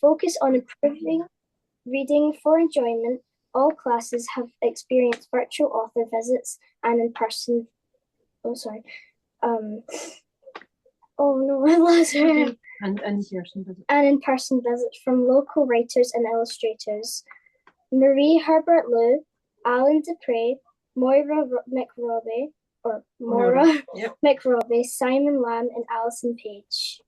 focus on improving reading for enjoyment, all classes have experienced virtual author visits and in-person, I lost her. And in-person visits. And in-person visits from local writers and illustrators. Marie Herbert Lew, Alan Dupre, Moira McRobbie, McRobbie, Simon Lamb, and Alison Page.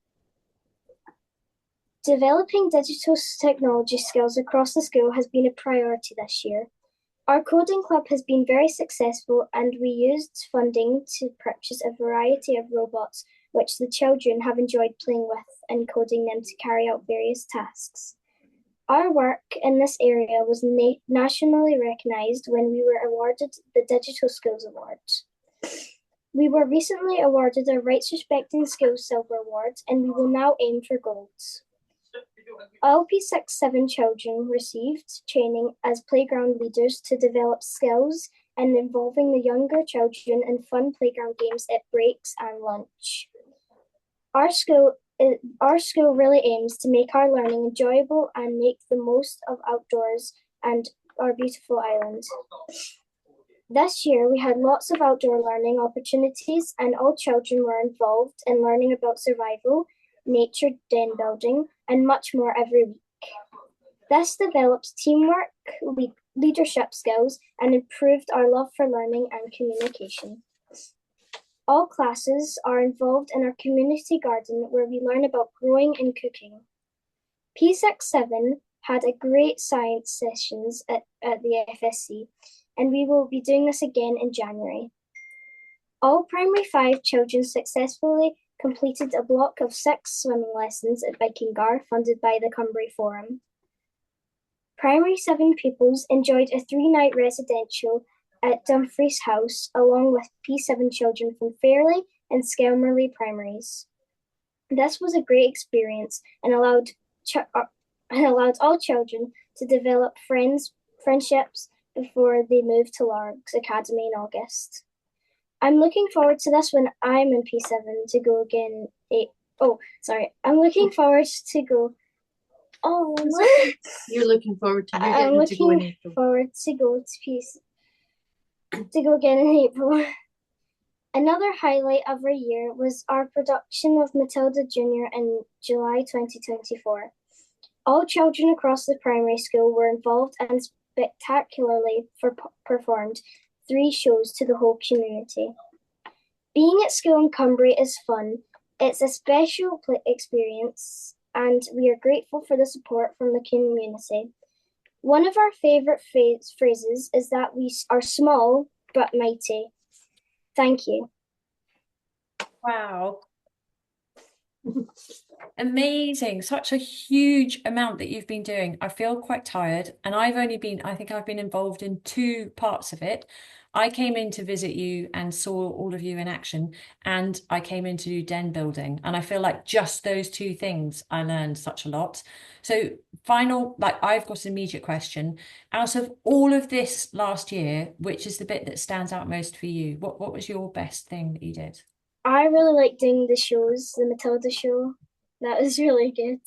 Developing digital technology skills across the school has been a priority this year. Our coding club has been very successful, and we used funding to purchase a variety of robots which the children have enjoyed playing with and coding them to carry out various tasks. Our work in this area was nationally recognised when we were awarded the Digital Skills Award. We were recently awarded a Rights Respecting Skills Silver Award, and we will now aim for golds. All P6-7 children received training as playground leaders to develop skills and involving the younger children in fun playground games at breaks and lunch. Our school really aims to make our learning enjoyable and make the most of outdoors and our beautiful island. This year, we had lots of outdoor learning opportunities, and all children were involved in learning about survival, nature den building, and much more every week. This develops teamwork, leadership skills, and improved our love for learning and communication. All classes are involved in our community garden where we learn about growing and cooking. P6-7 had a great science sessions at the FSC, and we will be doing this again in January. All Primary 5 children successfully completed a block of 6 swimming lessons at Vikingar funded by the Cumbrae Forum. Primary 7 pupils enjoyed a 3-night residential at Dumfries House along with P7 children from Fairley and Skelmerley primaries. This was a great experience and allowed all children to develop friendships before they moved to Largs Academy in August. I'm looking forward to this when I'm in P7 to go again. I'm looking forward to go. You're looking forward to to go again in April. Another highlight of our year was our production of Matilda Junior in July 2024. All children across the primary school were involved and spectacularly performed 3 shows to the whole community. Being at school in Cumbrae is fun. It's a special experience, and we are grateful for the support from the community. One of our favourite phrases is that we are small but mighty. Thank you. Wow. Amazing. Such a huge amount that you've been doing. I feel quite tired, and I think I've been involved in 2 parts of it. I came in to visit you and saw all of you in action, and I came in to do den building, and I feel like just those 2 things I learned such a lot. So I've got an immediate question. Out of all of this last year, which is the bit that stands out most for you? What was your best thing that you did? I really liked doing the shows, the Matilda show. That was really good.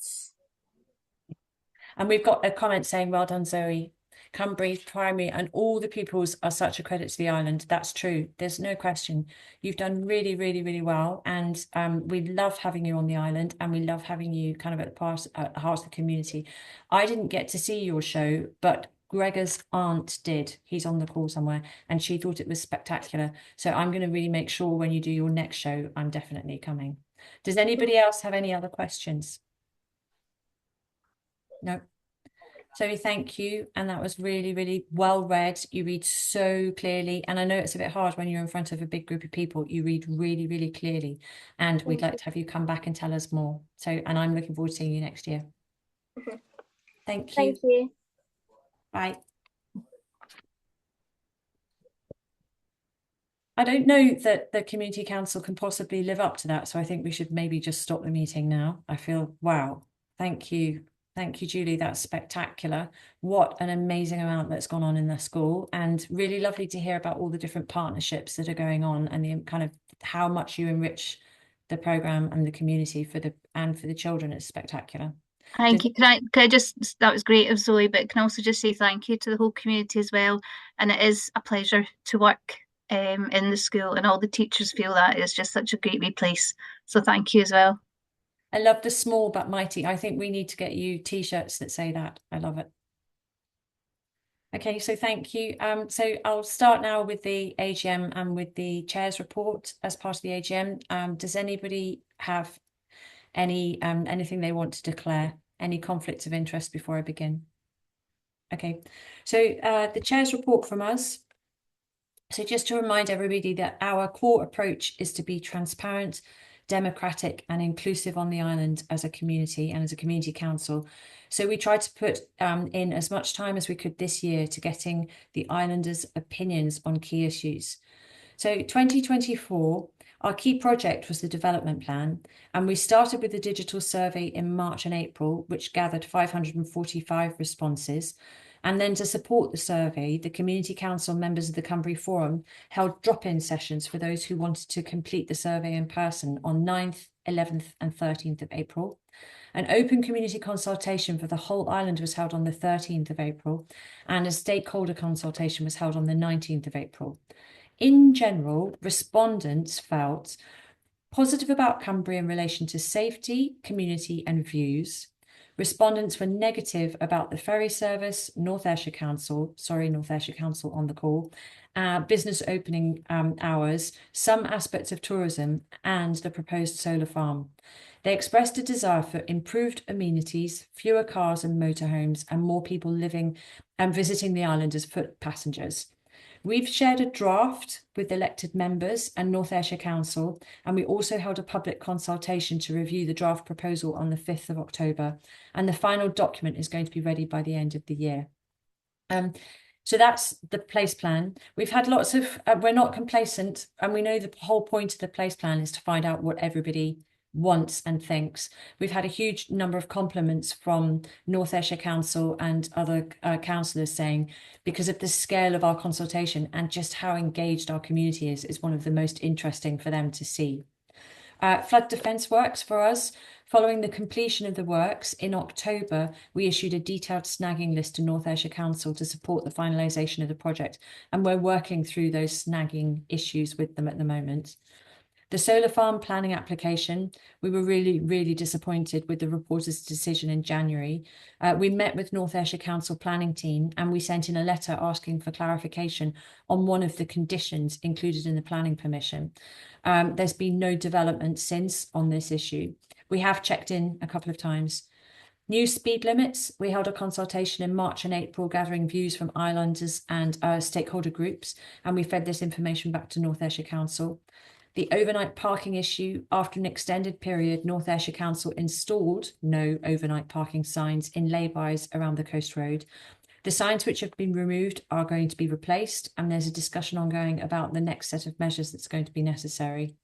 And we've got a comment saying, well done, Zoe. Cumbrae Primary and all the pupils are such a credit to the island. That's true. There's no question. You've done really, really, really well. And we love having you on the island, and we love having you kind of at the heart of the community. I didn't get to see your show, but Gregor's aunt did. He's on the call somewhere, and she thought it was spectacular. So I'm going to really make sure when you do your next show, I'm definitely coming. Does anybody else have any other questions? No. So thank you. And that was really, really well read. You read so clearly. And I know it's a bit hard when you're in front of a big group of people. You read really, really clearly. And we'd like to have you come back and tell us more. And I'm looking forward to seeing you next year. Thank you. Thank you. Bye. I don't know that the Community Council can possibly live up to that. So I think we should maybe just stop the meeting now. I feel, wow. Thank you. Thank you, Julie. That's spectacular. What an amazing amount that's gone on in the school, and really lovely to hear about all the different partnerships that are going on and the kind of how much you enrich the program and the community for the children. It's spectacular. Thank you. Can I just, that was great of Zoe, but can I also just say thank you to the whole community as well. And it is a pleasure to work in the school, and all the teachers feel that it's just such a great wee place. So thank you as well. I love the small but mighty. I think we need to get you t-shirts that say that. I love it. Okay, so thank you. So I'll start now with the AGM and with the chair's report as part of the AGM. Does anybody have anything they want to declare? Any conflicts of interest before I begin? Okay, so the chair's report from us. So just to remind everybody that our core approach is to be transparent, democratic and inclusive on the island as a community and as a community council. So we tried to put in as much time as we could this year to getting the islanders' opinions on key issues. So 2024, our key project was the development plan, and we started with the digital survey in March and April, which gathered 545 responses. And then to support the survey, the Community Council members of the Cumbrae Forum held drop-in sessions for those who wanted to complete the survey in person on 9th, 11th and 13th of April. An open community consultation for the whole island was held on the 13th of April, and a stakeholder consultation was held on the 19th of April. In general, respondents felt positive about Cumbrae in relation to safety, community and views. Respondents were negative about the ferry service, North Ayrshire Council on the call, business opening hours, some aspects of tourism and the proposed solar farm. They expressed a desire for improved amenities, fewer cars and motorhomes, and more people living and visiting the island as foot passengers. We've shared a draft with elected members and North Ayrshire Council, and we also held a public consultation to review the draft proposal on the 5th of October, and the final document is going to be ready by the end of the year. So that's the place plan. We've had lots of, we're not complacent, and we know the whole point of the place plan is to find out what everybody wants and thinks. We've had a huge number of compliments from North Ayrshire Council and other councillors saying, because of the scale of our consultation and just how engaged our community is one of the most interesting for them to see. Flood defence works for us. Following the completion of the works, in October, we issued a detailed snagging list to North Ayrshire Council to support the finalisation of the project, and we're working through those snagging issues with them at the moment. The solar farm planning application, we were really, really disappointed with the reporter's decision in January. We met with North Ayrshire Council planning team and we sent in a letter asking for clarification on one of the conditions included in the planning permission. There's been no development since on this issue. We have checked in a couple of times. New speed limits, we held a consultation in March and April gathering views from islanders and stakeholder groups, and we fed this information back to North Ayrshire Council. The overnight parking issue, after an extended period, North Ayrshire Council installed no overnight parking signs in laybys around the coast road. The signs which have been removed are going to be replaced, and there's a discussion ongoing about the next set of measures that's going to be necessary.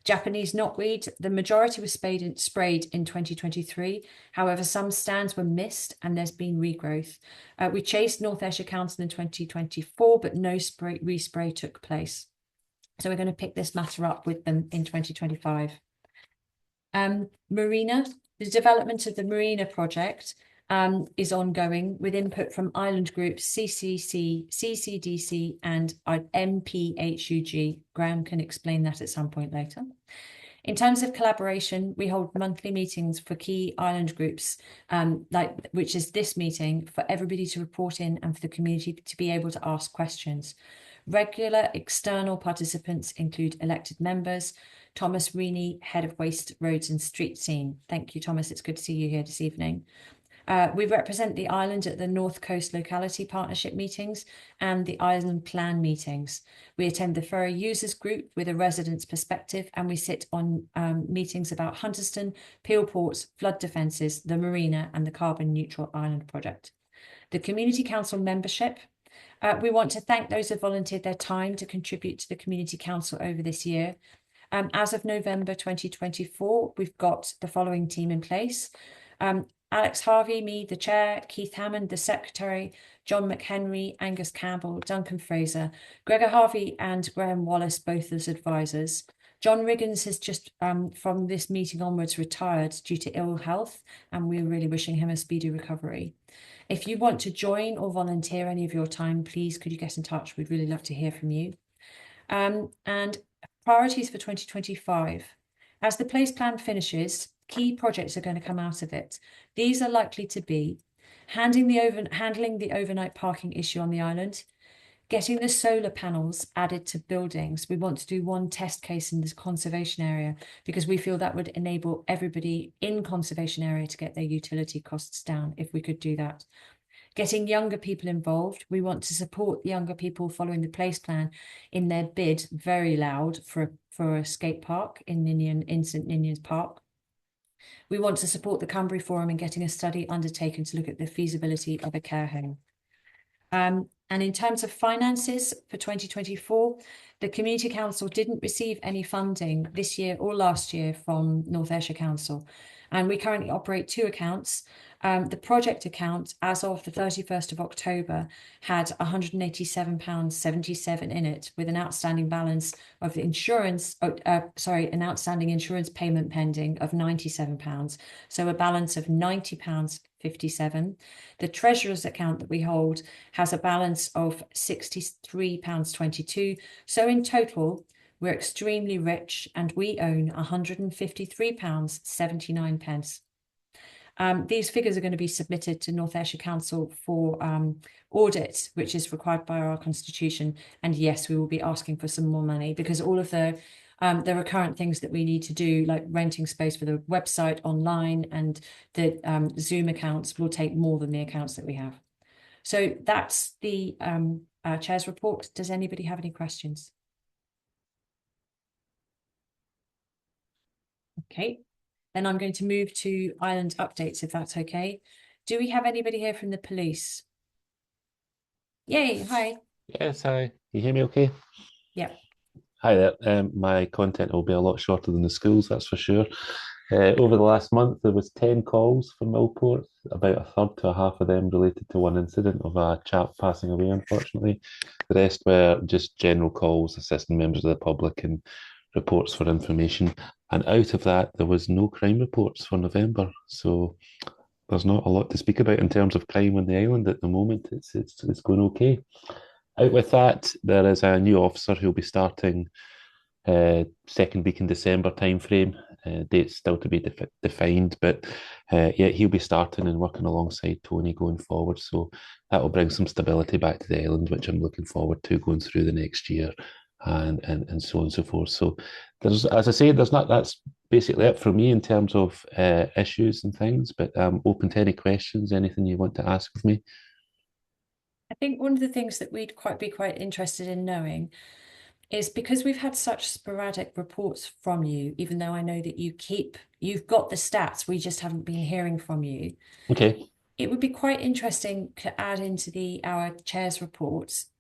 Japanese knotweed, the majority was sprayed in 2023. However, some stands were missed and there's been regrowth. We chased North Ayrshire Council in 2024, but no respray took place. So we're going to pick this matter up with them in 2025. Marina, the development of the Marina project is ongoing with input from island groups, CCC, CCDC and MPHUG. Graham can explain that at some point later. In terms of collaboration, we hold monthly meetings for key island groups, which is this meeting, for everybody to report in and for the community to be able to ask questions. Regular external participants include elected members, Thomas Reaney, Head of Waste, Roads and Street Scene. Thank you, Thomas. It's good to see you here this evening. We represent the island at the North Coast Locality Partnership meetings and the Island Plan meetings. We attend the Ferry Users Group with a residents' perspective, and we sit on meetings about Hunterston, Peel Ports, flood defences, the Marina and the Carbon Neutral Island Project. The Community Council membership. We want to thank those who volunteered their time to contribute to the Community Council over this year. As of November 2024, we've got the following team in place. Alex Harvey, me, the chair, Keith Hammond, the secretary, John McHenry, Angus Campbell, Duncan Fraser, Gregor Harvey and Graham Wallace, both as advisors. John Riggins has just, from this meeting onwards, retired due to ill health, and we're really wishing him a speedy recovery. If you want to join or volunteer any of your time, please could you get in touch? We'd really love to hear from you. And priorities for 2025. As the place plan finishes, key projects are going to come out of it. These are likely to be handling the overnight parking issue on the island, getting the solar panels added to buildings. We want to do one test case in this conservation area because we feel that would enable everybody in conservation area to get their utility costs down if we could do that. Getting younger people involved. We want to support the younger people following the place plan in their bid very loud for a skate park in St Ninian's Park. We want to support the Cumbrae Forum in getting a study undertaken to look at the feasibility of a care home. And in terms of finances for 2024, the Community Council didn't receive any funding this year or last year from North Ayrshire Council. And we currently operate two accounts. The project account, as of the 31st of October, had £187.77 in it, with an outstanding balance of the insurance, an outstanding insurance payment pending of £97. So a balance of £90.57. The Treasurer's account that we hold has a balance of £63.22. So in total, we're extremely rich and we own £153.79. These figures are going to be submitted to North Ayrshire Council for audit, which is required by our constitution. And yes, we will be asking for some more money because all of the recurrent things that we need to do, like renting space for the website online and the Zoom accounts, will take more than the accounts that we have. So that's the Chair's report. Does anybody have any questions? Okay, then I'm going to move to island updates, if that's okay. Do we have anybody here from the police? Yay, hi. Yes, hi. You hear me okay? Yeah. Hi there. My content will be a lot shorter than the schools, that's for sure. Over the last month, there was 10 calls from Millport, about a third to a half of them related to one incident of a chap passing away, unfortunately. The rest were just general calls, assisting members of the public and reports for information. And out of that, there was no crime reports for November. So there's not a lot to speak about in terms of crime on the island at the moment. It's going okay. Out with that, there is a new officer who'll be starting second week in December timeframe. Dates still to be defined, but yeah, he'll be starting and working alongside Tony going forward. So that will bring some stability back to the island, which I'm looking forward to going through the next year, and so on and so forth. So there's, as I say, that's basically it for me in terms of issues and things. But I'm open to any questions, anything you want to ask of me. I think one of the things that we'd be quite interested in knowing is, because we've had such sporadic reports from you, even though I know that you've got the stats, we just haven't been hearing from you. Okay. It would be quite interesting to add into our chair's reports,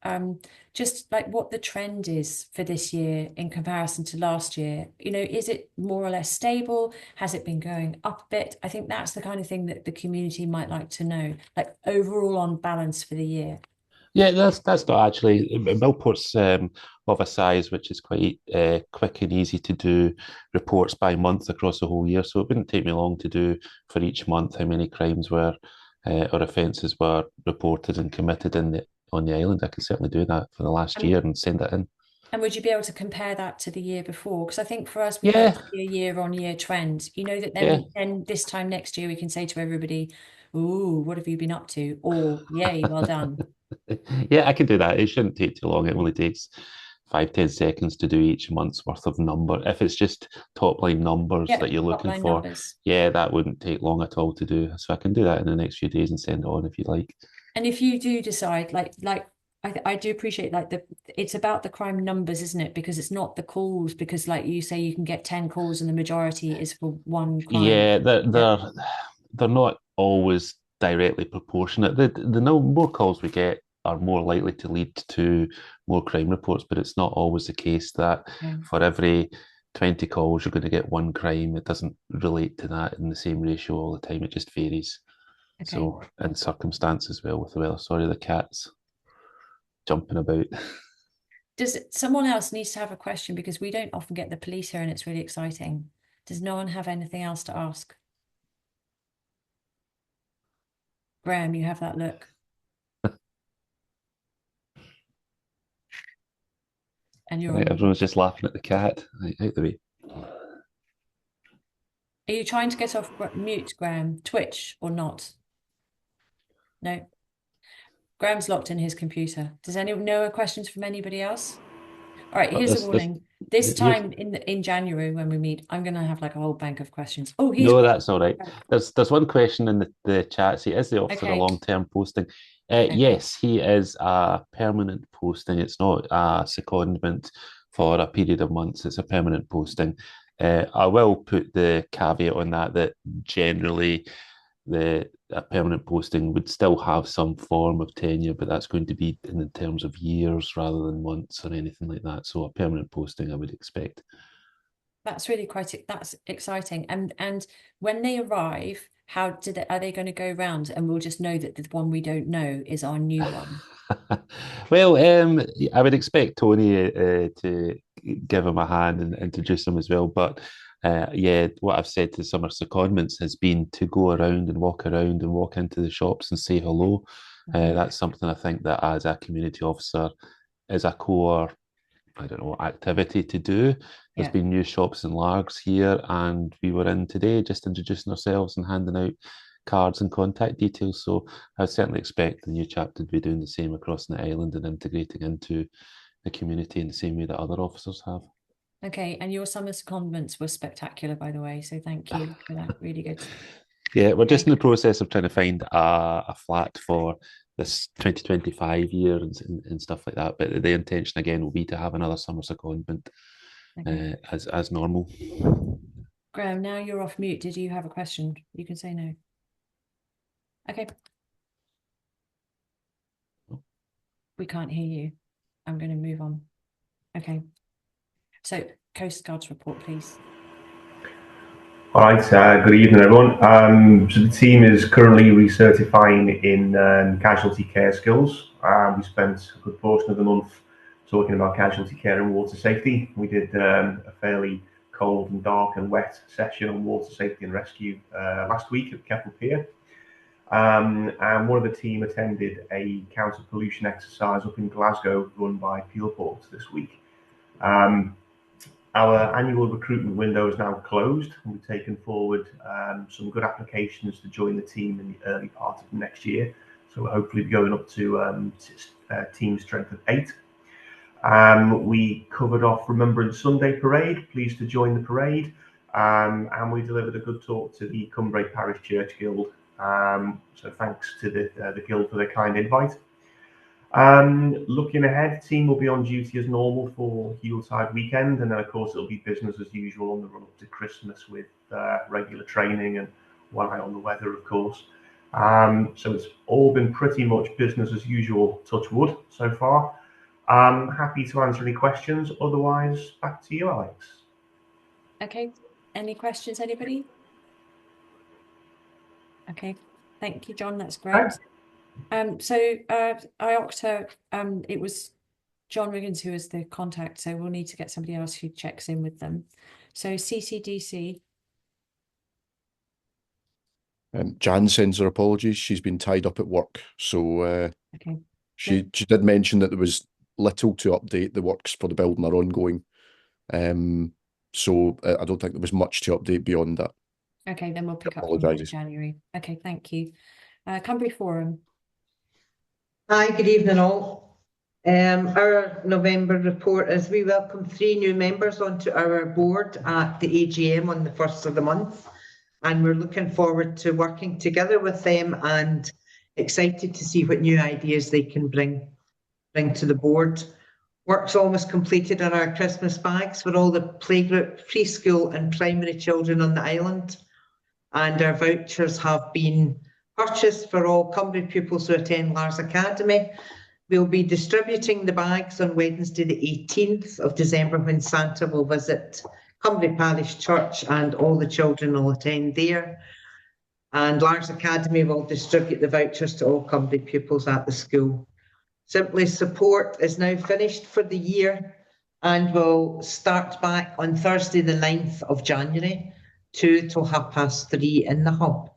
just like what the trend is for this year in comparison to last year. You know, is it more or less stable? Has it been going up a bit? I think that's the kind of thing that the community might like to know, like overall on balance for the year. Yeah, that's not actually Millport's of a size which is quite quick and easy to do reports by month across the whole year. So it wouldn't take me long to do for each month how many crimes were or offences were reported and committed on the island. I could certainly do that for the last year and send it in. And would you be able to compare that to the year before? Because I think for us, we Yeah. want to see a year-on-year trend. You know, that then this time next year we can say to everybody, "Ooh, what have you been up to?" Or, "Yay, well done." Yeah, I can do that. It shouldn't take too long. It only takes 5-10 seconds to do each month's worth of number. If it's just top line numbers that you're looking for, numbers. Yeah, that wouldn't take long at all to do. So I can do that in the next few days and send it on if you like. And if you do decide, I do appreciate it's about the crime numbers, isn't it? Because it's not the calls, because like you say, you can get 10 calls and the majority is for one crime. Yeah, they're not always directly proportionate. The more calls we get are more likely to lead to more crime reports, but it's not always the case that for every 20 calls you're going to get one crime. It doesn't relate to that in the same ratio all the time. It just varies. Okay. So, and circumstance as well with the weather. Sorry, the cat's jumping about. Does someone else needs to have a question, because we don't often get the police here and it's really exciting. Does no one have anything else to ask? Graham, you have that look. And you're Right, on. everyone's just laughing at the cat. Right, out the way. Are you trying to get off mute, Graham? Twitch or not? No. Graham's locked in his computer. Does anyone know questions from anybody else? All right, here's a warning. This time in January when we meet, I'm going to have like a whole bank of questions. Oh, he's No, that's all right. There's one question in the chat. See, is the officer a Okay. long-term posting? Yes, he is a permanent posting. It's not a secondment for a period of months. It's a permanent posting. I will put the caveat on that generally a permanent posting would still have some form of tenure, but that's going to be in terms of years rather than months or anything like that. So a permanent posting, I would expect. That's really that's exciting. And when they arrive, are they going to go round and we'll just know that the one we don't know is our new one? Well, I would expect Tony to give him a hand and introduce him as well. But yeah, what I've said to summer secondments has been to go around and walk into the shops and say hello. That's something I think that as a community officer is a core, I don't know, activity to do. There's been new shops and largs here, and we were in today just introducing ourselves and handing out cards and contact details. So I certainly expect the new chapter to be doing the same across the island and integrating into the community in the same way that other officers have. Okay, and your summer secondments were spectacular, by the way. So thank you for that. Really good. Yeah, we're just in the process of trying to find a flat for this 2025 year and stuff like that. But the intention again will be to have another summer secondment as normal. Graham, now you're off mute. Did you have a question? You can say no. Okay. We can't hear you. I'm going to move on. Okay. So, Coast Guard's report, please. All right, good evening, everyone. So the team is currently recertifying in casualty care skills. We spent a good portion of the month talking about casualty care and water safety. We did a fairly cold and dark and wet session on water safety and rescue last week at Keppel Pier. And one of the team attended a counter pollution exercise up in Glasgow run by Peelport this week. Our annual recruitment window is now closed, and we've taken forward some good applications to join the team in the early part of next year. So we'll hopefully be going up to team strength of 8. We covered off Remembrance Sunday Parade, pleased to join the parade, and we delivered a good talk to the Cumbrae Parish Church Guild. So thanks to the Guild for their kind invite. Looking ahead, the team will be on duty as normal for Yuletide weekend, and then of course it'll be business as usual on the run up to Christmas with regular training and one eye on the weather, of course. So it's all been pretty much business as usual, touch wood, so far. Happy to answer any questions. Otherwise, back to you, Alex. Okay. Any questions, anybody? Okay. Thank you, John. That's great. So IOCTA, it was John Riggins who was the contact, so we'll need to get somebody else who checks in with them. So CCDC. Jan sends her apologies. She's been tied up at work, so Okay. she did mention that there was little to update. The works for the building are ongoing, so I don't think there was much to update beyond that. Okay, then we'll pick up in January. Okay, thank you. Cumbrae Forum. Hi, good evening all. Our November report is we welcome 3 new members onto our board at the AGM on the 1st of the month, and we're looking forward to working together with them and excited to see what new ideas they can bring to the board. Work's almost completed on our Christmas bags for all the playgroup, preschool and primary children on the island, and our vouchers have been purchased for all Cumbrae pupils who attend Lars Academy. We'll be distributing the bags on Wednesday the 18th of December when Santa will visit Cumbrae Parish Church and all the children will attend there. And Lars Academy will distribute the vouchers to all Cumbrae pupils at the school. Simply Support is now finished for the year and will start back on Thursday the 9th of January, 2 till 3:30 in the hub.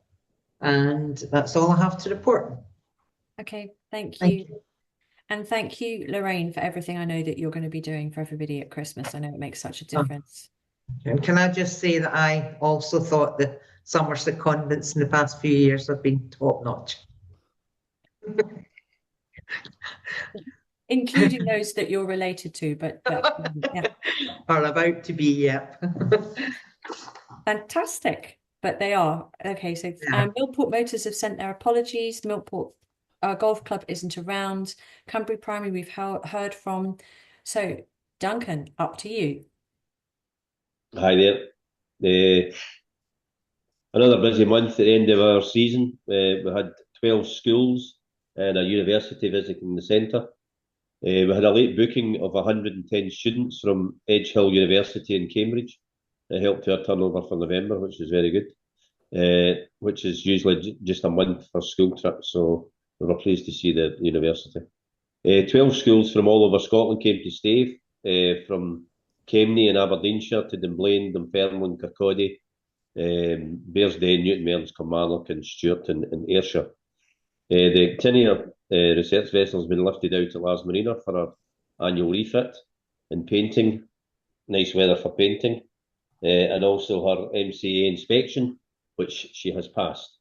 And that's all I have to report. Okay, thank Thank you. you. And thank you, Lorraine, for everything I know that you're going to be doing for everybody at Christmas. I know it makes such a difference. And can I just say that I also thought the Somerset convents in the past few years have been top notch. Including those that you're related to, but yeah. Are about to be, yep. Fantastic, but they are. Okay, so Yeah. Millport Motors have sent their apologies. Millport Golf Club isn't around. Cumbrae Primary we've heard from. So, Duncan, up to you. Hi there. Another busy month at the end of our season. We had 12 schools and a university visiting the centre. We had a late booking of 110 students from Edgehill University in Cambridge. It helped our turnover for November, which is very good, which is usually just a month for school trips, so we were pleased to see the university. 12 schools from all over Scotland came to Stave, from Kemney in Aberdeenshire to Dunblane, Dunfermline, Kirkcaldy, Bearsden, Newton Mearns, Kilmarnock and Stewart and Ayrshire. The Tinia research vessel has been lifted out at Lars Marina for our annual refit and painting. Nice weather for painting. And also her MCA inspection, which she has passed.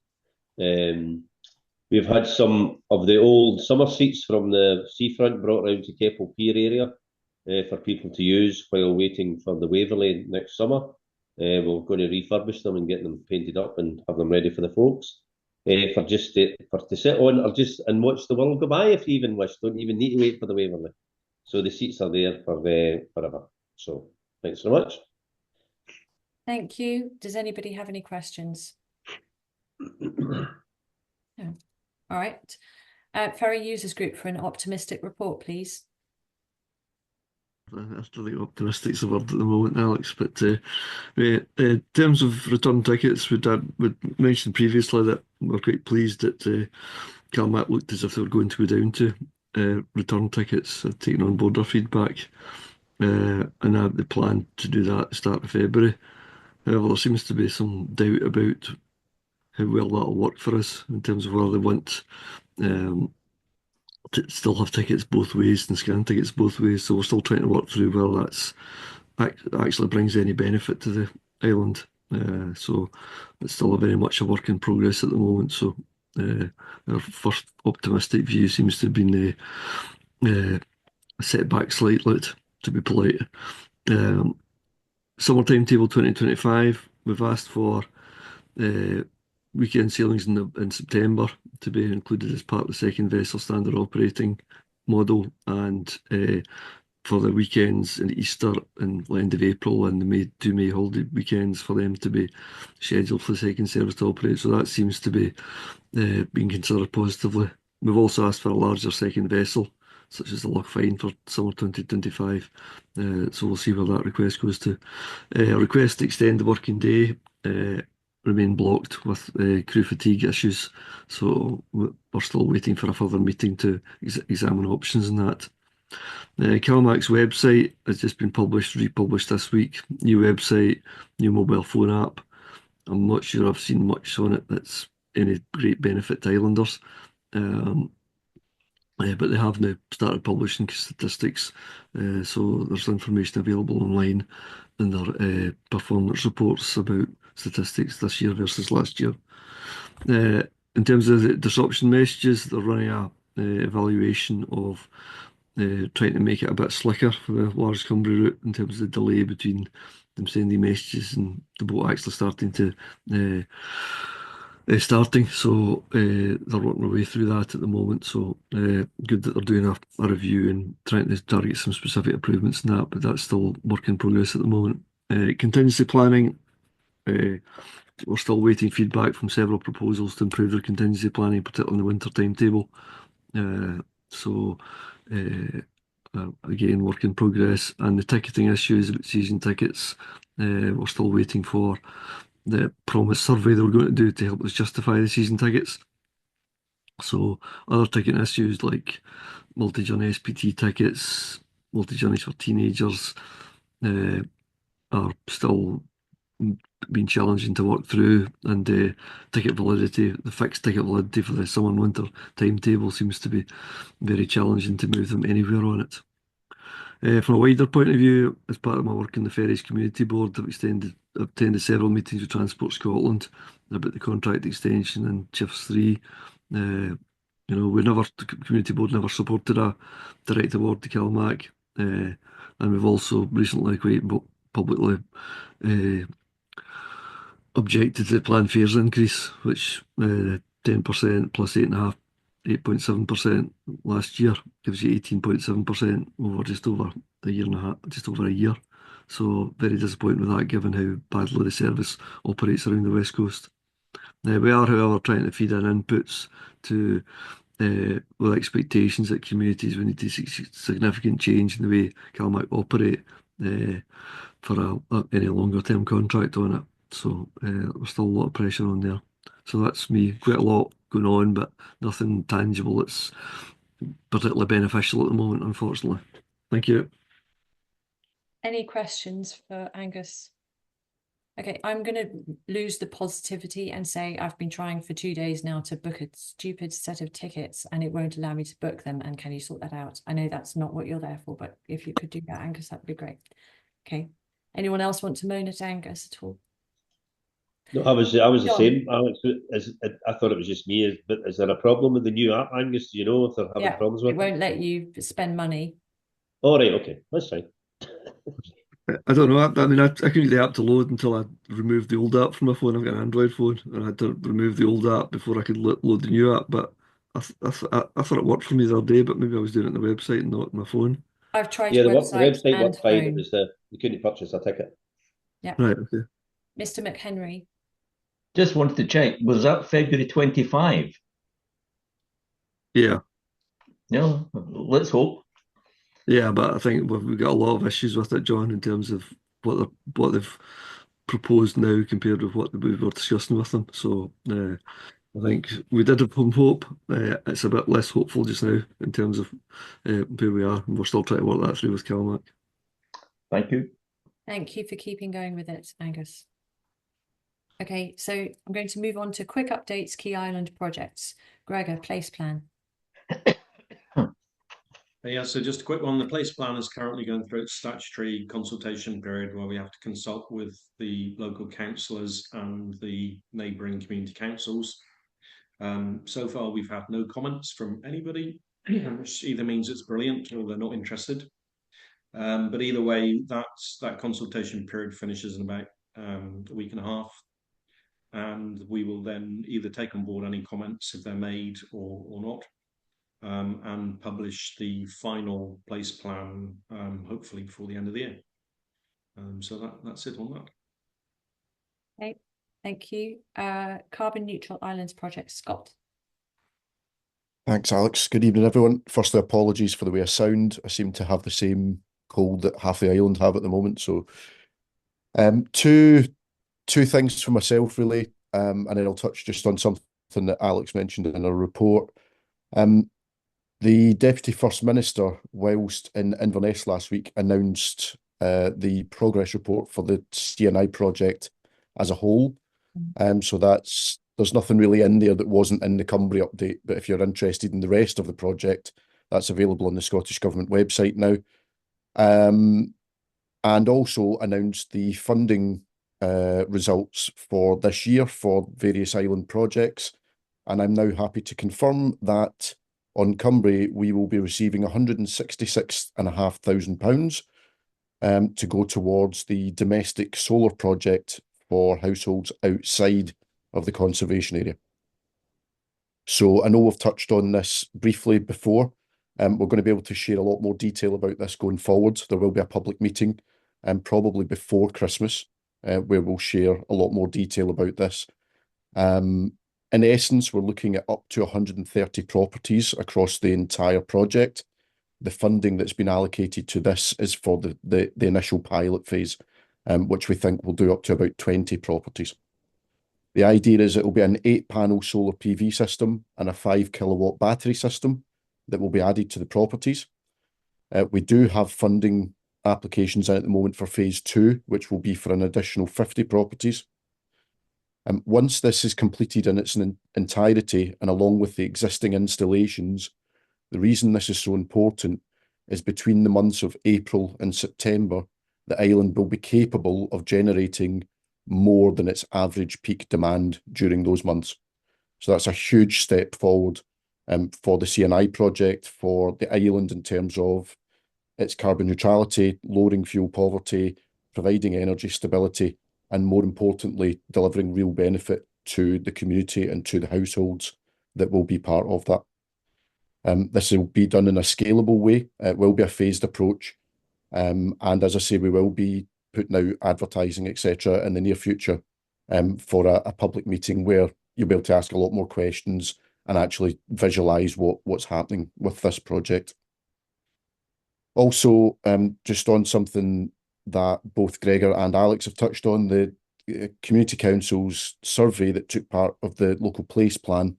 We've had some of the old summer seats from the seafront brought round to Keppel Pier area for people to use while waiting for the Waverley next summer. We're going to refurbish them and get them painted up and have them ready for the folks. For to sit on or just and watch the world go by if you even wish. Don't even need to wait for the Waverley. So the seats are there for forever. So thanks so much. Thank you. Does anybody have any questions? No. All right. Ferry Users Group for an optimistic report, please. I still think optimistic's a word at the moment, Alex, but in terms of return tickets, we'd mentioned previously that we're quite pleased that Calmac looked as if they were going to go down to return tickets, taking on board our feedback, and they plan to do that at the start of February. However, there seems to be some doubt about how well that'll work for us in terms of whether they want to still have tickets both ways and scan tickets both ways. So we're still trying to work through whether that's actually brings any benefit to the island. So it's still very much a work in progress at the moment. So our first optimistic view seems to have been set back slightly, to be polite. Summer timetable 2025, we've asked for weekend sailings in September to be included as part of the second vessel standard operating model, and for the weekends in Easter and the end of April and the two May holiday weekends for them to be scheduled for the second service to operate. So that seems to be being considered positively. We've also asked for a larger second vessel, such as the Loch Fyne for summer 2025. So we'll see where that request goes to. A request to extend the working day remain blocked with crew fatigue issues. So we're still waiting for a further meeting to examine options in that. Calmac's website has just been republished this week. New website, new mobile phone app. I'm not sure I've seen much on it that's any great benefit to islanders. But they have now started publishing statistics, so there's information available online in their performance reports about statistics this year versus last year. In terms of the disruption messages, they're running a evaluation of trying to make it a bit slicker for the large Cumbrae route in terms of the delay between them sending messages and the boat actually starting. So they're working their way through that at the moment. So good that they're doing a review and trying to target some specific improvements in that, but that's still work in progress at the moment. Contingency planning, we're still waiting feedback from several proposals to improve their contingency planning, particularly in the winter timetable. Again, work in progress. And the ticketing issues about season tickets, we're still waiting for the promised survey they were going to do to help us justify the season tickets. So other ticketing issues like multi-journey SPT tickets, multi-journeys for teenagers are still been challenging to work through, and ticket validity, the fixed ticket validity for the summer and winter timetable seems to be very challenging to move them anywhere on it. From a wider point of view, as part of my work in the Ferries Community Board, I've attended several meetings with Transport Scotland about the contract extension and Shifts 3. The Community Board never supported a direct award to Kilmac, and we've also recently quite publicly objected to the planned fares increase, which 10% plus 8.7% last year gives you 18.7% over just over a year and a half, just over a year. So very disappointed with that, given how badly the service operates around the West Coast. We are, however, trying to feed in inputs to with expectations that communities we need to see significant change in the way Kilmac operate for any longer term contract on it. So there's still a lot of pressure on there. So that's me, quite a lot going on, but nothing tangible that's particularly beneficial at the moment, unfortunately. Thank you. Any questions for Angus? Okay, I'm going to lose the positivity and say I've been trying for 2 days now to book a stupid set of tickets and it won't allow me to book them. And can you sort that out? I know that's not what you're there for, but if you could do that, Angus, that'd be great. Okay. Anyone else want to moan at Angus at all? No, I was the John. same, Alex. I thought it was just me. But is there a problem with the new app, Angus? Do you know if they're having Yeah, problems it with it? won't let you spend money. Oh, right, okay, that's fine. I don't know. I mean, I couldn't get the app to load until I removed the old app from my phone. I've got an Android phone, and I had to remove the old app before I could load the new app. But I thought it worked for me the other day, but maybe I was doing it on the website and not on my phone. I've tried Yeah, the website website and worked fine. It phone. was you couldn't purchase a ticket. Yeah. Right, okay. Mr. McHenry. Just wanted to check, was that February 25? Yeah. No, let's hope. Yeah, but I think we've got a lot of issues with it, John, in terms of what they've proposed now compared with what we were discussing with them. So I think we did have some hope. It's a bit less hopeful just now in terms of where we are, and we're still trying to work that through with Kilmac. Thank you. Thank you for keeping going with it, Angus. Okay, so I'm going to move on to quick updates, Key Island projects. Gregor, place plan. Yeah, so just a quick one. The place plan is currently going through its statutory consultation period where we have to consult with the local councillors and the neighbouring community councils. So far, we've had no comments from anybody, which either means it's brilliant or they're not interested. But either way, that consultation period finishes in about a week and a half. And we will then either take on board any comments if they're made or not. And publish the final place plan, hopefully before the end of the year. So that's it on that. Okay, thank you. Carbon Neutral Islands Project, Scott. Thanks, Alex. Good evening, everyone. Firstly, apologies for the way I sound. I seem to have the same cold that half the island have at the moment. So two things for myself, really, and then I'll touch just on something that Alex mentioned in her report. The Deputy First Minister, whilst in Inverness last week, announced the progress report for the CNI project as a whole. So there's nothing really in there that wasn't in the Cumbrae update, but if you're interested in the rest of the project, that's available on the Scottish Government website now. And also announced the funding results for this year for various island projects. And I'm now happy to confirm that on Cumbrae, we will be receiving £166,500 to go towards the domestic solar project for households outside of the conservation area. So I know we've touched on this briefly before. We're going to be able to share a lot more detail about this going forward. There will be a public meeting, probably before Christmas, where we'll share a lot more detail about this. In essence, we're looking at up to 130 properties across the entire project. The funding that's been allocated to this is for the initial pilot phase, which we think will do up to about 20 properties. The idea is it will be an 8-panel solar PV system and a 5 kilowatt battery system that will be added to the properties. We do have funding applications in at the moment for phase 2, which will be for an additional 50 properties. Once this is completed in its entirety and along with the existing installations, the reason this is so important is between the months of April and September, the island will be capable of generating more than its average peak demand during those months. So that's a huge step forward for the CNI project, for the island in terms of its carbon neutrality, lowering fuel poverty, providing energy stability, and more importantly, delivering real benefit to the community and to the households that will be part of that. This will be done in a scalable way. It will be a phased approach. And as I say, we will be putting out advertising, etc., in the near future for a public meeting where you'll be able to ask a lot more questions and actually visualise what's happening with this project. Also, just on something that both Gregor and Alex have touched on, the Community Council's survey that took part of the local place plan,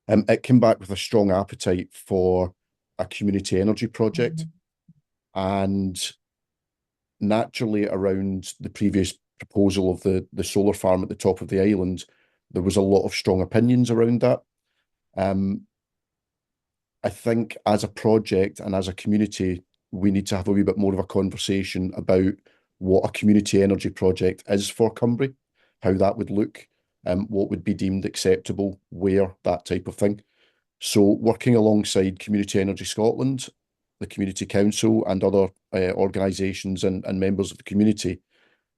it came back with a strong appetite for a community energy project. And naturally, around the previous proposal of the solar farm at the top of the island, there was a lot of strong opinions around that. I think as a project and as a community, we need to have a wee bit more of a conversation about what a community energy project is for Cumbrae, how that would look, what would be deemed acceptable, where, that type of thing. So working alongside Community Energy Scotland, the Community Council and other organisations and members of the community,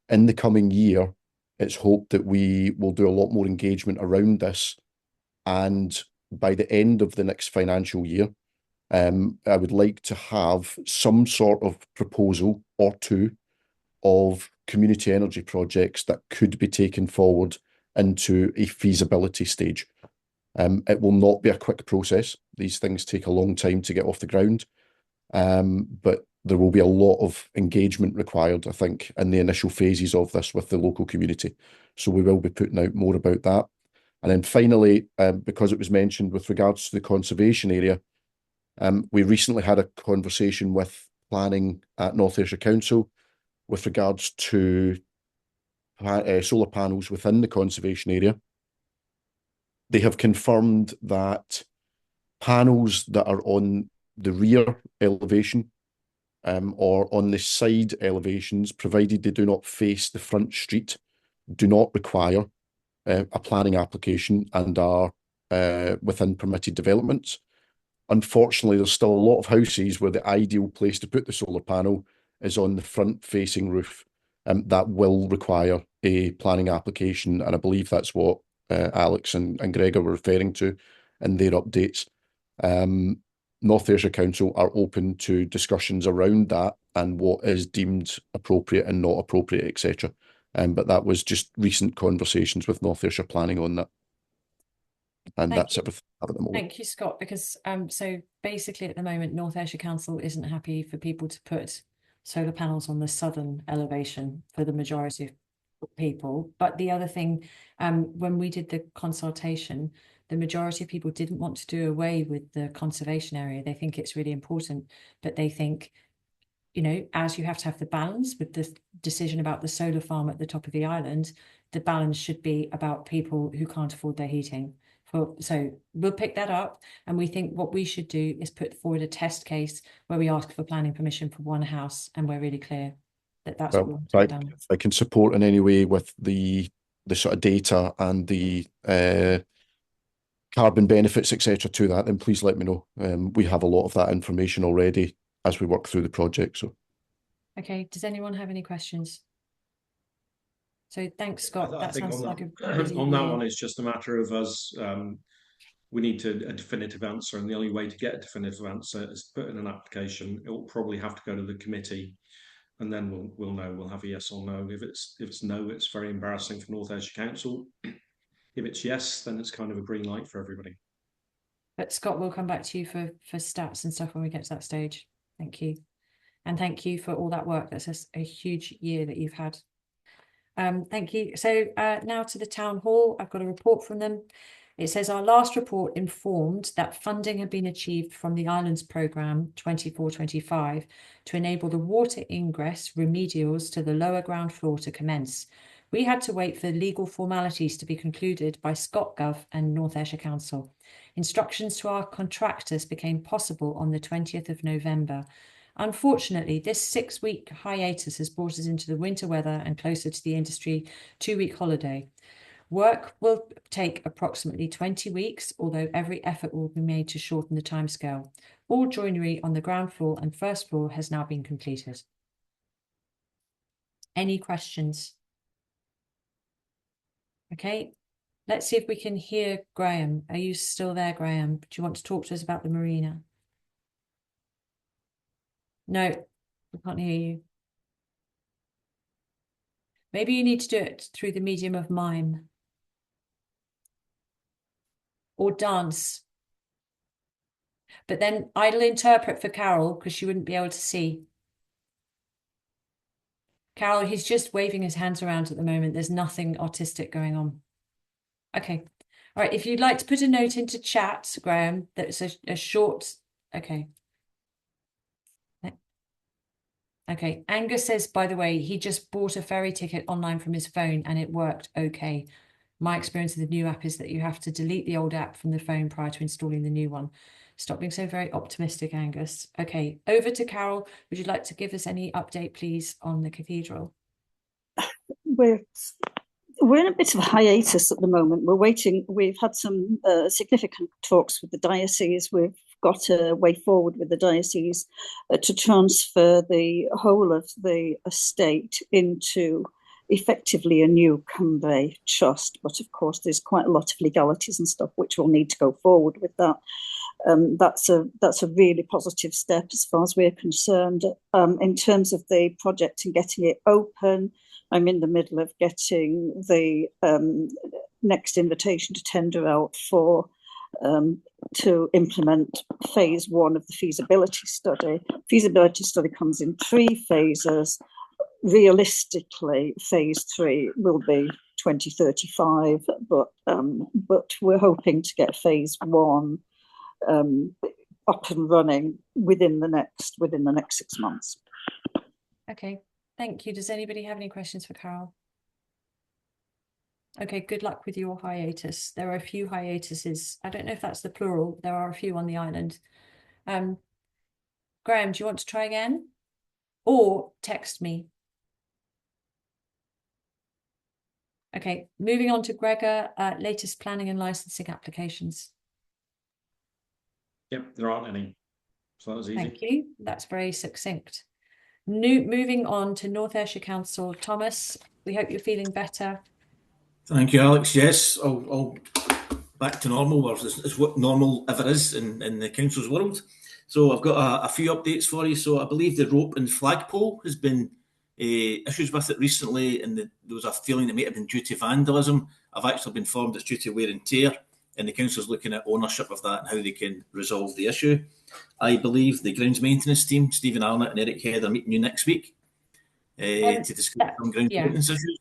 in the coming year, it's hoped that we will do a lot more engagement around this. And by the end of the next financial year, I would like to have some sort of proposal or two of community energy projects that could be taken forward into a feasibility stage. It will not be a quick process. These things take a long time to get off the ground, but there will be a lot of engagement required, I think, in the initial phases of this with the local community. So we will be putting out more about that. And then finally, because it was mentioned with regards to the conservation area, we recently had a conversation with planning at North Ayrshire Council with regards to solar panels within the conservation area. They have confirmed that panels that are on the rear elevation or on the side elevations, provided they do not face the front street, do not require a planning application and are within permitted developments. Unfortunately, there's still a lot of houses where the ideal place to put the solar panel is on the front-facing roof. That will require a planning application, and I believe that's what Alex and Gregor were referring to in their updates. North Ayrshire Council are open to discussions around that and what is deemed appropriate and not appropriate, etc. But that was just recent conversations with North Ayrshire Planning on that. And that's everything at the moment. Thank you, Scott, because so basically at the moment, North Ayrshire Council isn't happy for people to put solar panels on the southern elevation for the majority of people. But the other thing, when we did the consultation, the majority of people didn't want to do away with the conservation area. They think it's really important, but they think, you know, as you have to have the balance with the decision about the solar farm at the top of the island, the balance should be about people who can't afford their heating. So we'll pick that up, and we think what we should do is put forward a test case where we ask for planning permission for one house, and we're really clear that that's what we want to get done. If I can support in any way with the sort of data and the carbon benefits, etc., to that, then please let me know. We have a lot of that information already as we work through the project. So, okay, does anyone have any questions? So thanks, Scott. I that think sounds like a busy on that year. one, it's just a matter of us. We need a definitive answer, and the only way to get a definitive answer is to put in an application. It will probably have to go to the committee, and then we'll know. We'll have a yes or no. If it's no, it's very embarrassing for North Ayrshire Council. If it's yes, then it's kind of a green light for everybody. But Scott, we'll come back to you for stats and stuff when we get to that stage. Thank you. And thank you for all that work. That's a huge year that you've had. Thank you. So now to the town hall. I've got a report from them. It says our last report informed that funding had been achieved from the Islands Programme 24-25 to enable the water ingress remedials to the lower ground floor to commence. We had to wait for legal formalities to be concluded by ScotGov and North Ayrshire Council. Instructions to our contractors became possible on the 20th of November. Unfortunately, this 6-week hiatus has brought us into the winter weather and closer to the industry 2-week holiday. Work will take approximately 20 weeks, although every effort will be made to shorten the timescale. All joinery on the ground floor and first floor has now been completed. Any questions? Okay, let's see if we can hear Graham. Are you still there, Graham? Do you want to talk to us about the marina? No, we can't hear you. Maybe you need to do it through the medium of mime. Or dance. But then I'll interpret for Carol because she wouldn't be able to see. Carol, he's just waving his hands around at the moment. There's nothing artistic going on. Okay. All right. If you'd like to put a note into chat, Graham, that's a short. Okay. Okay. Angus says, by the way, he just bought a ferry ticket online from his phone and it worked okay. My experience of the new app is that you have to delete the old app from the phone prior to installing the new one. Stop being so very optimistic, Angus. Okay, over to Carol. Would you like to give us any update, please, on the cathedral? We're in a bit of a hiatus at the moment. We're waiting. We've had some significant talks with the diocese. We've got a way forward with the diocese to transfer the whole of the estate into effectively a new Cumbrae trust, but of course there's quite a lot of legalities and stuff which will need to go forward with that. That's a really positive step as far as we're concerned. In terms of the project and getting it open, I'm in the middle of getting the next invitation to tender out for to implement phase 1 of the feasibility study. Feasibility study comes in 3 phases. Realistically, phase 3 will be 2035, but we're hoping to get phase 1 up and running within the next 6 months. Okay, thank you. Does anybody have any questions for Carol? Okay, good luck with your hiatus. There are a few hiatuses. I don't know if that's the plural. There are a few on the island. Graham, do you want to try again? Or text me? Okay, moving on to Gregor, latest planning and licensing applications. Yep, there aren't any. So that was easy. Thank you. That's very succinct. Moving on to North Ayrshire Council. Thomas, we hope you're feeling better. Thank you, Alex. Yes, I'll back to normal, or is what normal ever is in the council's world. So I've got a few updates for you. So I believe the rope and flagpole has been issues with it recently, and there was a feeling it may have been due to vandalism. I've actually been informed it's due to wear and tear, and the council's looking at ownership of that and how they can resolve the issue. I believe the grounds maintenance team, Stephen Arnott and Eric Head, are meeting you next week to discuss some grounds maintenance issues.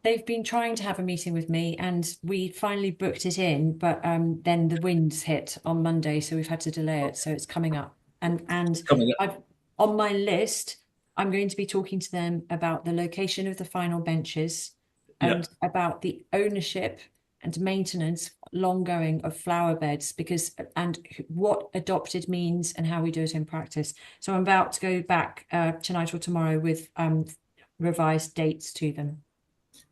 They've been trying to have a meeting with me and we finally booked it in, but then the winds hit on Monday, so we've had to delay it. So it's coming up. And I've on my list, I'm going to be talking to them about the location of the final benches and about the ownership and maintenance long going of flower beds, and what adopted means and how we do it in practice. So I'm about to go back tonight or tomorrow with revised dates to them.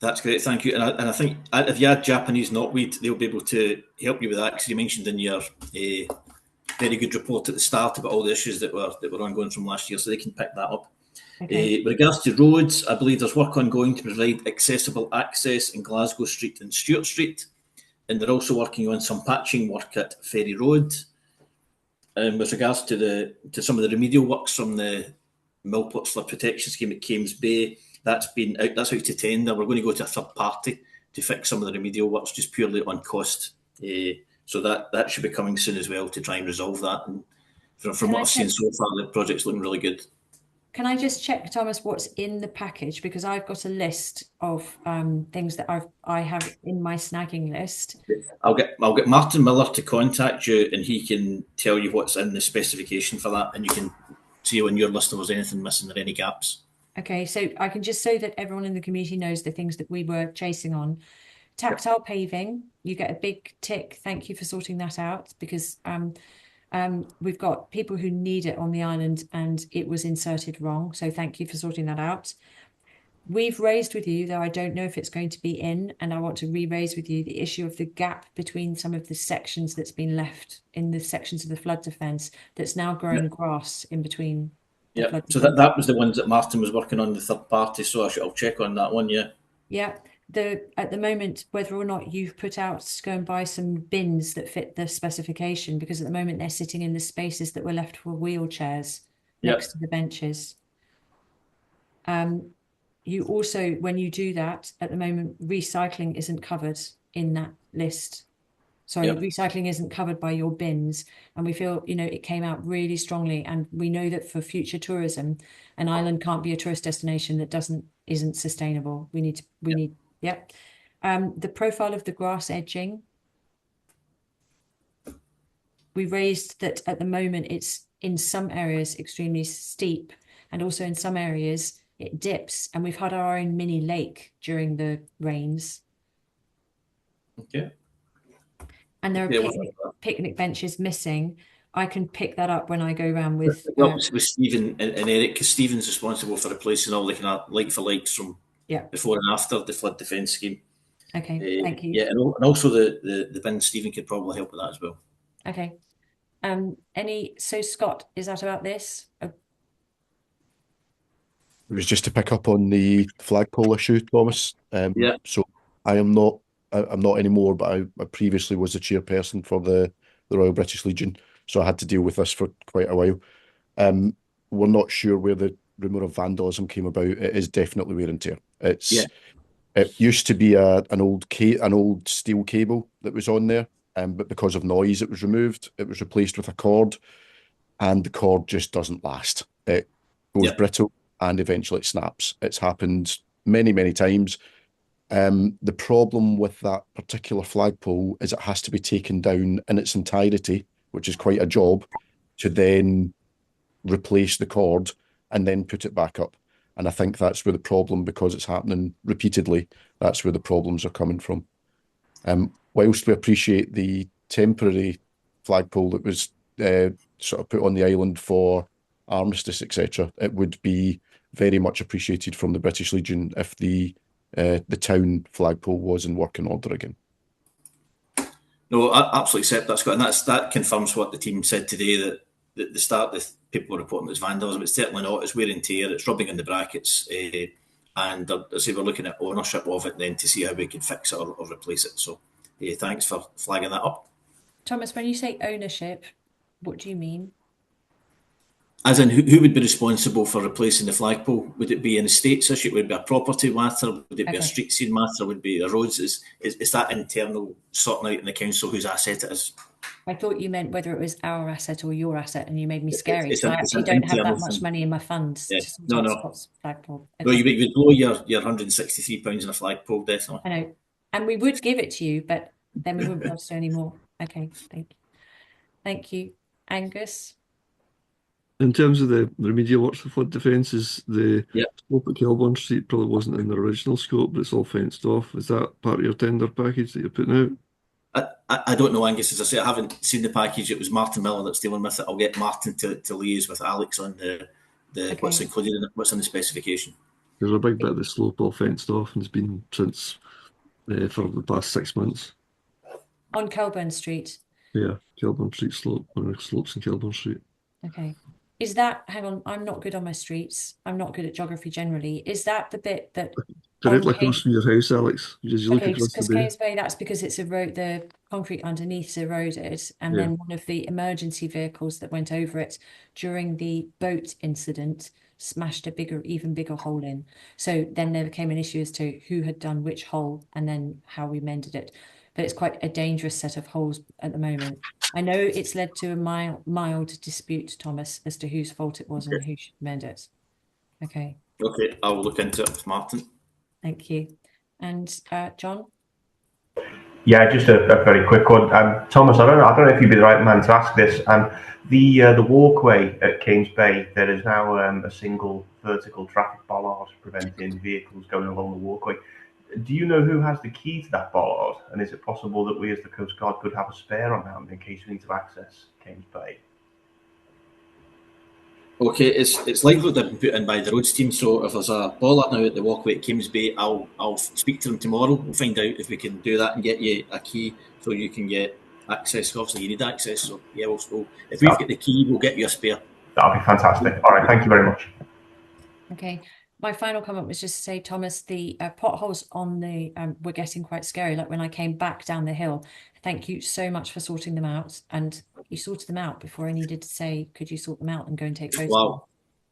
That's great, thank you. And I think if you add Japanese knotweed, they'll be able to help you with that, because you mentioned in your very good report at the start about all the issues that were ongoing from last year, so they can pick that up. Okay. With regards to roads, I believe there's work ongoing to provide accessible access in Glasgow Street and Stewart Street, and they're also working on some patching work at Ferry Road. And with regards to some of the remedial works from the Millport Flood Protection Scheme at Kames Bay, that's out to tender. We're going to go to a third party to fix some of the remedial works just purely on cost. So that should be coming soon as well to try and resolve that. And from what I've seen so far, the project's looking really good. Can I just check, Thomas, what's in the package? Because I've got a list of things that I have in my snagging list. I'll get Martin Miller to contact you, and he can tell you what's in the specification for that, and you can see on your list if there's anything missing or any gaps. Okay, so I can just, so that everyone in the community knows the things that we were chasing on. Tactile paving, you get a big tick. Thank you for sorting that out, because we've got people who need it on the island and it was inserted wrong. So thank you for sorting that out. We've raised with you, though I don't know if it's going to be in, and I want to re-raise with you the issue of the gap between some of the sections that's been left in the sections of the flood defence that's now growing grass in between. Yeah, so that was the ones that Martin was working on, the third party, so I'll check on that one, yeah. Yeah, at the moment, whether or not you've put out to go and buy some bins that fit the specification, because at the moment they're sitting in the spaces that were left for wheelchairs next to the benches. You also, when you do that, at the moment, recycling isn't covered in that list. Sorry, recycling isn't covered by your bins. And we feel, it came out really strongly. And we know that for future tourism, an island can't be a tourist destination that isn't sustainable. We need. The profile of the grass edging. We raised that at the moment it's in some areas extremely steep, and also in some areas it dips, and we've had our own mini lake during the rains. Okay. And there are picnic benches missing. I can pick that up when I go around with Stephen and Eric, because Stephen's responsible for replacing all the kind of like for likes from before and after the flood defence scheme. Okay, thank you. Yeah, and also the bin, Stephen could probably help with that as well. Okay. So Scott, is that about this? It was just to pick up on the flagpole issue, Thomas. So I'm not anymore, but I previously was the chairperson for the Royal British Legion, so I had to deal with this for quite a while. We're not sure where the rumour of vandalism came about. It is definitely wear and tear. It used to be an old steel cable that was on there, but because of noise, it was removed. It was replaced with a cord, and the cord just doesn't last. It goes brittle, and eventually it snaps. It's happened many, many times. The problem with that particular flagpole is it has to be taken down in its entirety, which is quite a job, to then replace the cord and then put it back up. And I think that's where the problem, because it's happening repeatedly, that's where the problems are coming from. Whilst we appreciate the temporary flagpole that was sort of put on the island for armistice, etc., it would be very much appreciated from the British Legion if the town flagpole was in working order again. No, I absolutely accept that, Scott, and that confirms what the team said today, that at the start the people were reporting it's vandalism. It's certainly not. It's wear and tear. It's rubbing in the brackets, and I say we're looking at ownership of it then to see how we can fix it or replace it. So, thanks for flagging that up. Thomas, when you say ownership, what do you mean? As in, who would be responsible for replacing the flagpole? Would it be an estates issue? Would it be a property matter? Would it be a street scene matter? Would it be the roads? Is that internal sorting out in the council whose asset it is? I thought you meant whether it was our asset or your asset, and you made me scary. So I actually don't have that much money in my funds. Yeah. To sort out Scott's flagpole. No, you would blow your £163 in a flagpole, definitely. I know, and we would give it to you, but then we wouldn't be able to do any more. Okay, thank you, Angus. In terms of the remedial works for flood defences, the slope at Kilburn Street probably wasn't in the original scope, but it's all fenced off. Is that part of your tender package that you're putting out? I don't know, Angus. As I say, I haven't seen the package. It was Martin Miller that's dealing with it. I'll get Martin to liaise with Alex on what's included in it, what's in the specification. There's a big bit of the slope all fenced off, and it's been since for the past 6 months. On Kilburn Street? Yeah, Kilburn Street slope, or slopes in Kilburn Street. Okay. Is that, hang on, I'm not good on my streets. I'm not good at geography generally. Is that the bit that... Directly across from your house, Alex. Okay, because Caves Bay, that's because it's the concrete underneath is eroded, and then one of the emergency vehicles that went over it during the boat incident smashed a even bigger hole in. So then there became an issue as to who had done which hole and then how we mended it. But it's quite a dangerous set of holes at the moment. I know it's led to a mild dispute, Thomas, as to whose fault it was and who should mend it. Okay, Okay, I'll look into it with Martin. thank you. And John? Yeah, just a very quick one. Thomas, I don't know if you'd be the right man to ask this. The walkway at Kings Bay, there is now a single vertical traffic bollard preventing vehicles going along the walkway. Do you know who has the key to that bollard? And is it possible that we as the Coast Guard could have a spare on hand in case we need to access Kings Bay? Okay, it's likely to be put in by the roads team. So if there's a bollard now at the walkway at Kings Bay, I'll speak to them tomorrow. We'll find out if we can do that and get you a key so you can get access. Obviously, you need access. So yeah, we'll if we've got the key, we'll get you a spare. That'll be fantastic. All right, thank you very much. Okay, my final comment was just to say, Thomas, the potholes on the were getting quite scary. Like when I came back down the hill, thank you so much for sorting them out. And you sorted them out before I needed to say, could you sort them out and go and take photos? Wow,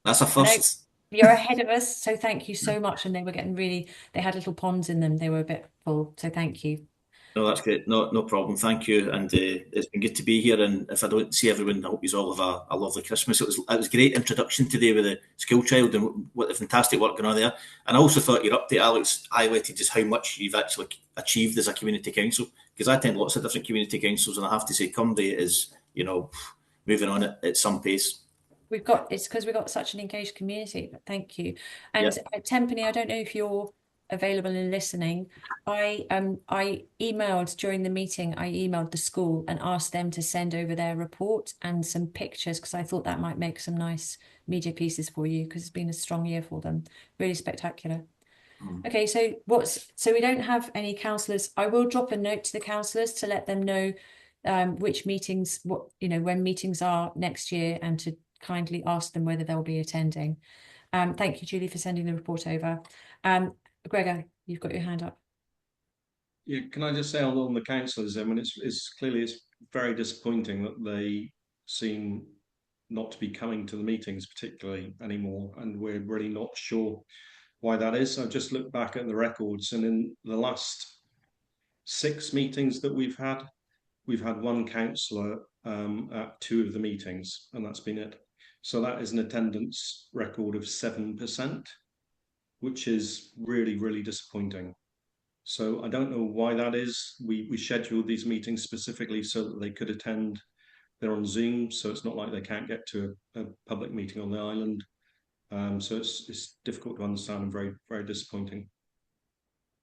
that's a first. You're ahead of us, so thank you so much. And they were getting they had little ponds in them. They were a bit full, so thank you. No, that's great. No problem. Thank you, and it's been good to be here. And if I don't see everyone, I hope you all have a lovely Christmas. It was a great introduction today with the school child and what the fantastic work going on there. And I also thought your update, Alex, highlighted just how much you've actually achieved as a community council. Because I attend lots of different community councils, and I have to say, Cumbrae is moving on at some pace. It's because we've got such an engaged community. But thank you. And Tempany, I don't know if you're available and listening. I emailed during the meeting. I emailed the school and asked them to send over their report and some pictures because I thought that might make some nice media pieces for you because it's been a strong year for them. Really spectacular. Okay, so we don't have any councillors. I will drop a note to the councillors to let them know which meetings, when meetings are next year, and to kindly ask them whether they'll be attending. Thank you, Julie, for sending the report over. Gregor, you've got your hand up. Yeah, can I just say on the councillors, it's clearly very disappointing that they seem not to be coming to the meetings particularly anymore, and we're really not sure why that is. I've just looked back at the records, and in the last 6 meetings that we've had one councillor at 2 of the meetings, and that's been it. So that is an attendance record of 7%, which is really, really disappointing. So I don't know why that is. We scheduled these meetings specifically so that they could attend. They're on Zoom, so it's not like they can't get to a public meeting on the island. So it's difficult to understand and very, very disappointing.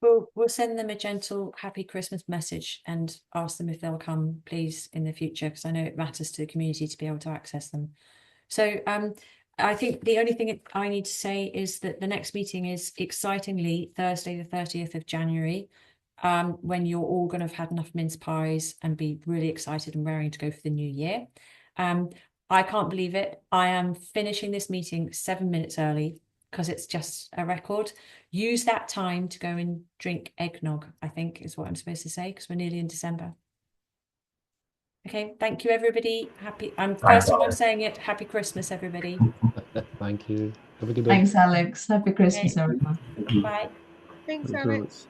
We'll send them a gentle happy Christmas message and ask them if they'll come, please, in the future, because I know it matters to the community to be able to access them. So I think the only thing I need to say is that the next meeting is excitingly Thursday, the 30th of January, when you're all going to have had enough mince pies and be really excited and raring to go for the new year. I can't believe it. I am finishing this meeting 7 minutes early because it's just a record. Use that time to go and drink eggnog, I think is what I'm supposed to say, because we're nearly in December. Okay, thank you, everybody. First time I'm saying it. Happy Christmas, everybody. Thank you. Have a good one. Thanks, Alex. Happy Christmas, everyone. Bye. Thanks, Alex.